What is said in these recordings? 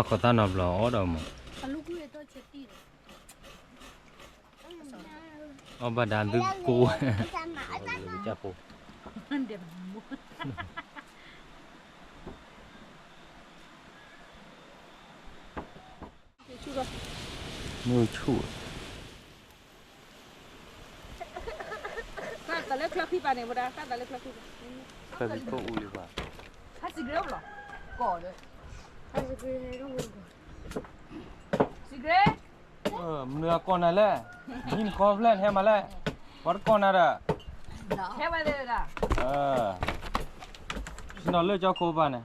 có ta nộp lò ở đâu mà ở bà đàn tư cô cha phụ nuôi chủ ta lấy khắc phi bà này một đá ta lấy khắc phi cái gì có uli bà khắc xì ghế không cỏ đấy xì ghế nửa con này lẽ nhìn khó lên hay mà lẽ bắt con này đã theo bây giờ đã nó lựa cho cô bà này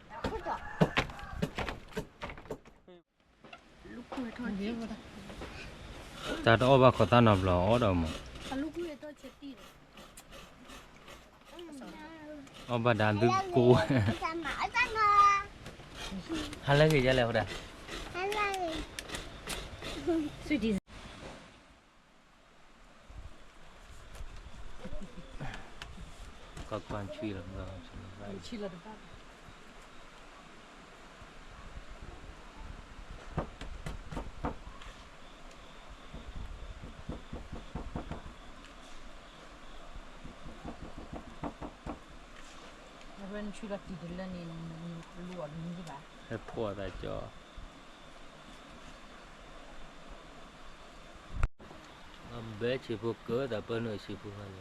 ta đó bà có ta nộp lò ở đâu mà ở bà đàn tư cô hay là gì vậy lẽ đây các quan truy làm rồi bên chui là tí đến là nên luộc như thế吧 ให้พ่อได้จอเบชิบุกเกิดแต่เปิ้ลชิบุกอะไร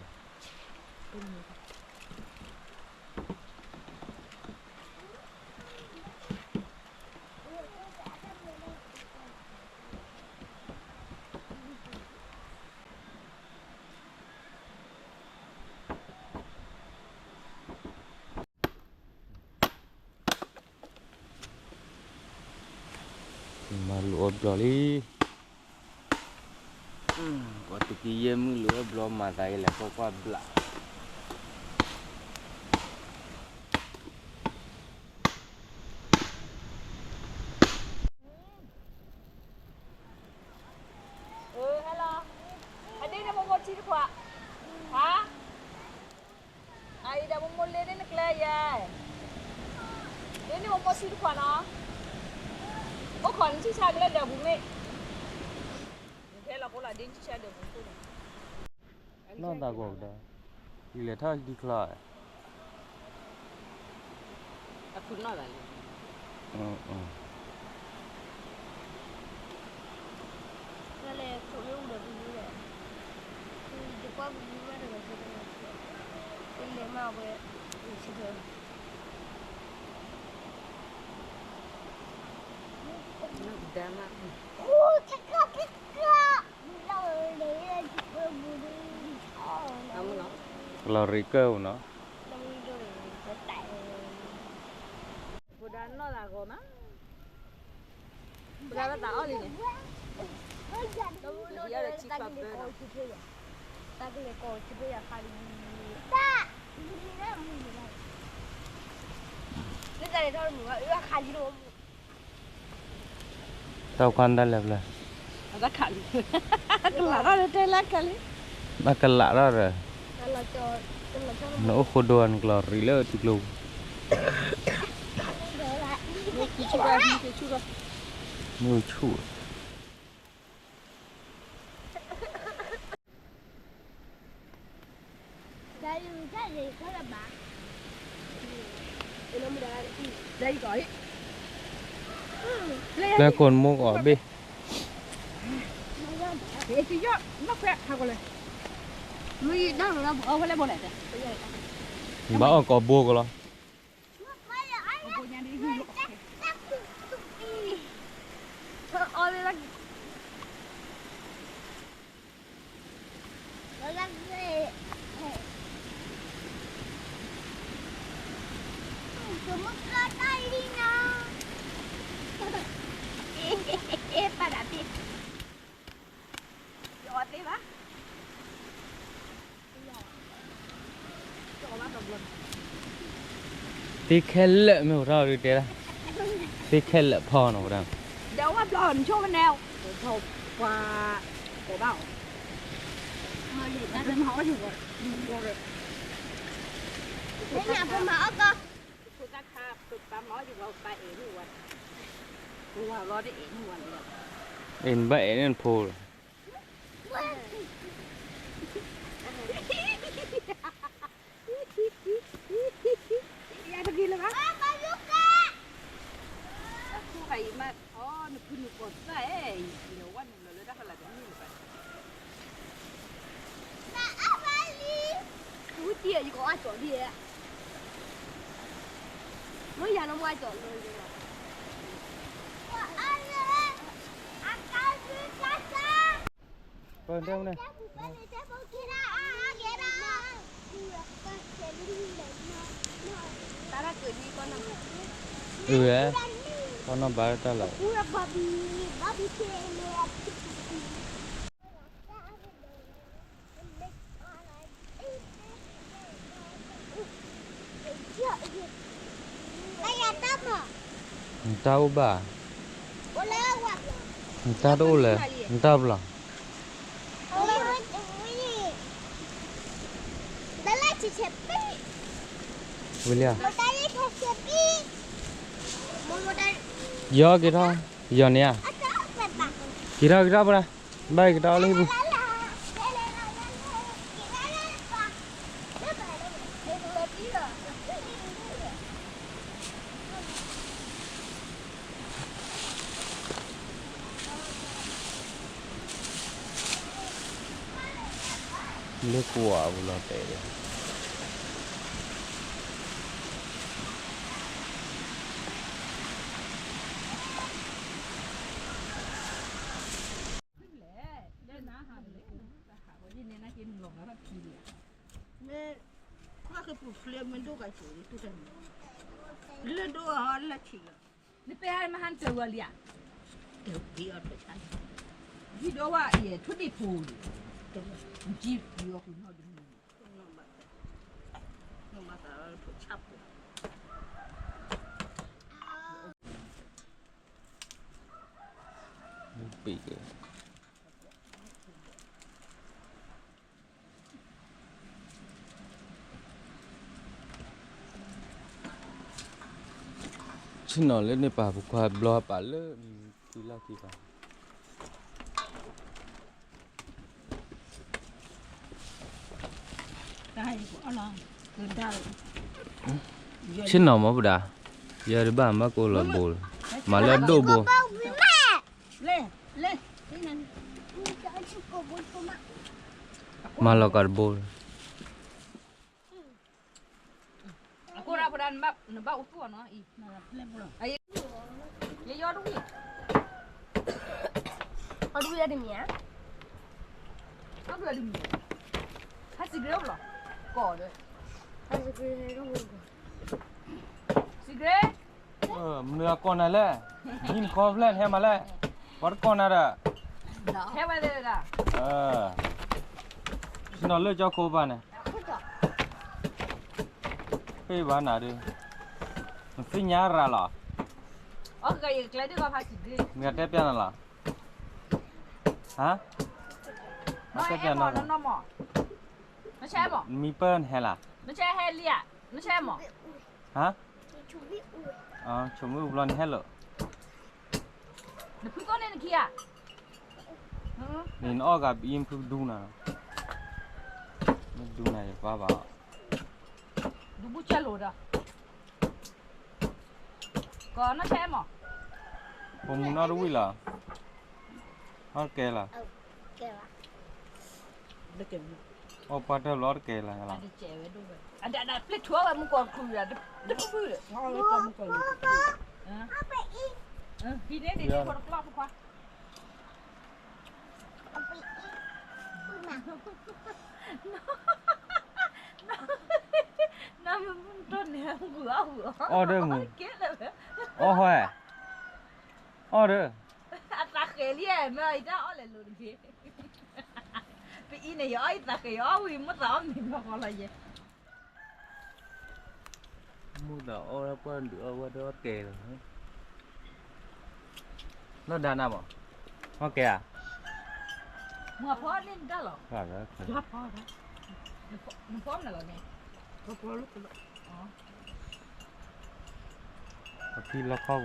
มาหลวมบลอลี่ว่าตุกี้เยี่ยมหลวมบลอมาได้แล้วก็ว่าบลาฮัลโหลอันนี้นะโมโมชิดขวาฮะไอ้ดาโมโมเลนี่นักเลยยัยนี่โมโมชิดขวาเนาะก็ขอนชิชาก็เลยเดี๋ยวบุ้งนี่แค่เราก็ละดิ้นชิชาเดี๋ยวบุ้งตู้นอนตาบอกได้ดีเลยถ้าดีคลายคุณนอนอะไรนั่นแหละเขาไม่รู้เดี๋ยวนี้แหละคือจะกว่าบุญว่าเดี๋ยวจะเป็นเลี้ยงมาเว้ยชิบะโอ้ชักก็เราเลยจะไปบุญเราริเกิลเนาะเราเลยจะแต่บุญดันนอนอะไรก่อนนะบุญดันตาอ้อเลยเนี่ยเราเลยชิบะตากเลยก็ชิบะขาลีตานี่นะมึงนี่แต่เท่ามึงว่าขาลีโดเต่าควันได้แล้วเลยตาขาลีหลาเราได้ละขาลีมากันละแล้วเลยเราจะโน้โคดวนกลอริเลอร์ติลูมือชูแล้วคนมุกออกบิที่ยอดนักแพะทำกันเลยลุยนั่งเราเอาไปเลยบนไหนเนี่ยบ้าก็บัวก็แล้วเอาเลยละแล้วเลยจะมาก็ได้ดีนะปาดติยอดเลยปะตีแค่เละไม่รู้เราดีเด้อตีแค่เละพอหนูดังเดี๋ยวว่าปลอนช่วงมันแนวถกกว่าตัวเบ้ามาดิน่าจะมาอยู่ก่อนไม่อยากไปมาก็คุณนักข่าวฝึกปลาหมออยู่กับปลาเอ๋อยู่วัน กูว่ารอได้เองวันเดียว เอ็นใบนั่นโพล ยายไปกินเลยมั้ยกูใครมาอ๋อนึกนึกก่อนได้เดี๋ยววันนึงเลยได้ขนาดนี้เลยไป 不跌一个俺脚跌，我眼都没脚了。 เปิดเร็วเลย 咱俩隔壁个呢？ ตอนนั้นบาร์ตัลละ 我要芭比车呢。哎呀，大妈， ตาอุบะ 我来我。 ตาดูเลยตาบลา 咱俩去吃饼， วิลยา 我带你去吃饼。我带。 ยอกี่ท่ายอเนี่ย 啊，这个吧。 กี่ท่าปะใบกี่ท่าเลยบุ เลือกกัวบุลาเตะ 那个不出来门都该走的，都在那。人都好了去了，你别还没喊走啊哩啊？都不要出钱，你这话也出的破的，你几不要很好的。弄嘛啥不差不。 ปีกชินนอเล่นในป่าบุควาบล็อป่าเล่ทีละทีป่าได้เอาล่ะเกินได้ ชินนอมาบุดายาริบ้ามาโกลาโบลมาเลโดโบ เล่นี่นั่น มาลาการโบล กูรับดันแบบนึกว่าอุตัวเนาะอีนั่นเล่นบุหรี่ไอ้ยี่ยอดดูดิ 我都要的面。 เอาดูดิมีถ้าสิเกลือหรอก่อเลย 还是给那个。 สิเกลือ เนื้อก่อนนั่นแหละยินคอฟแลนให้มาแล้ววัดก่อนนั่นแหละ แค่ไว้เลยล่ะ ชินนอเลือกเจ้าโคบ้านเนี่ยเฮ้ยบ้านน่ะดิมันฟิญญาระล่ะ โอเคเกลือดีกว่าพาสิเกลือ เนื้อเทปยันน่ะล่ะฮะ น้อยแอมอนน้องหมอไม่ใช่หมอ มีเปิ้ลให้ล่ะ ไม่ใช่แฮเลียไม่ใช่หมอ ฮะอ๋อชมวิวบลอนให้เหรอ เดี๋ยวพี่ก็เล่นขี้อ่ะ นี่นออกกับอิมพูดูนะดูนะป้าบ้า ดูบุเชลโลดอ่ะก่อนไม่ใช่หมอ ผมนอรู้ล่ะฮอร์เกล่ะ 给了。 เด็กเก่ง โอปาเตอร์ลอร์เกล่ะ อั ล่ะ นนี้เจ๋อด้วยอันนี้เปลี่ยนทัวร์มันก่อนคุยอ่ะเดี๋ยวพูดเลยเอาเลยจำก่อนพี่เนี่ยเดี๋ยวคนละกล้องทุกคน น้ำมันต้นเนี่ยหัว อ๋อเด้อมึง เกล้เลย อ๋อห้อยอ๋อเด้อ อัตราเกลี่ยไม่ได้เอาเลยลูกพี่ไปอีเนี่ยย้อยตาเกลี่ยวิ่งมาสอนนี่มาอะไรเงี้ย มูดาอ๋อแล้วเปิ้ลดูว่าเด้อเกล่ะแล้วดานาบ่ฮอร์เกอ่ะ เมื่อพ่อเล่นได้หรอ ครับแล้ว รับพ่อนะมันพ่อน่ะเหรอเนี่ยพ่อลูกอ๋อ พี่ล็อกเข้า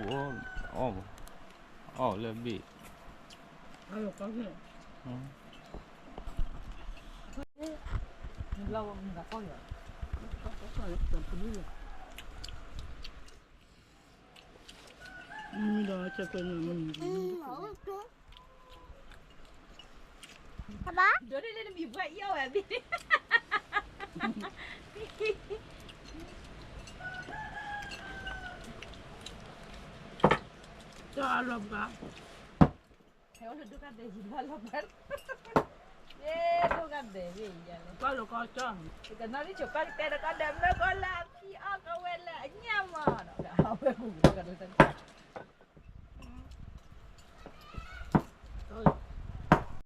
อ๋อ Oh, lebih. Ayo kau ni. Lau enggak kau ya. Kau ya, tak perlu. Dah cakap ni. Apa? Dia ni lebih buat ya abi. Dalam kah? Saya udah dekat deh, dalam kan. Dekat deh, ya. Kalau kacang. Kita nanti coba kita ada kadang nak golak, kau wala nyaman. Dah, aku bukan tu.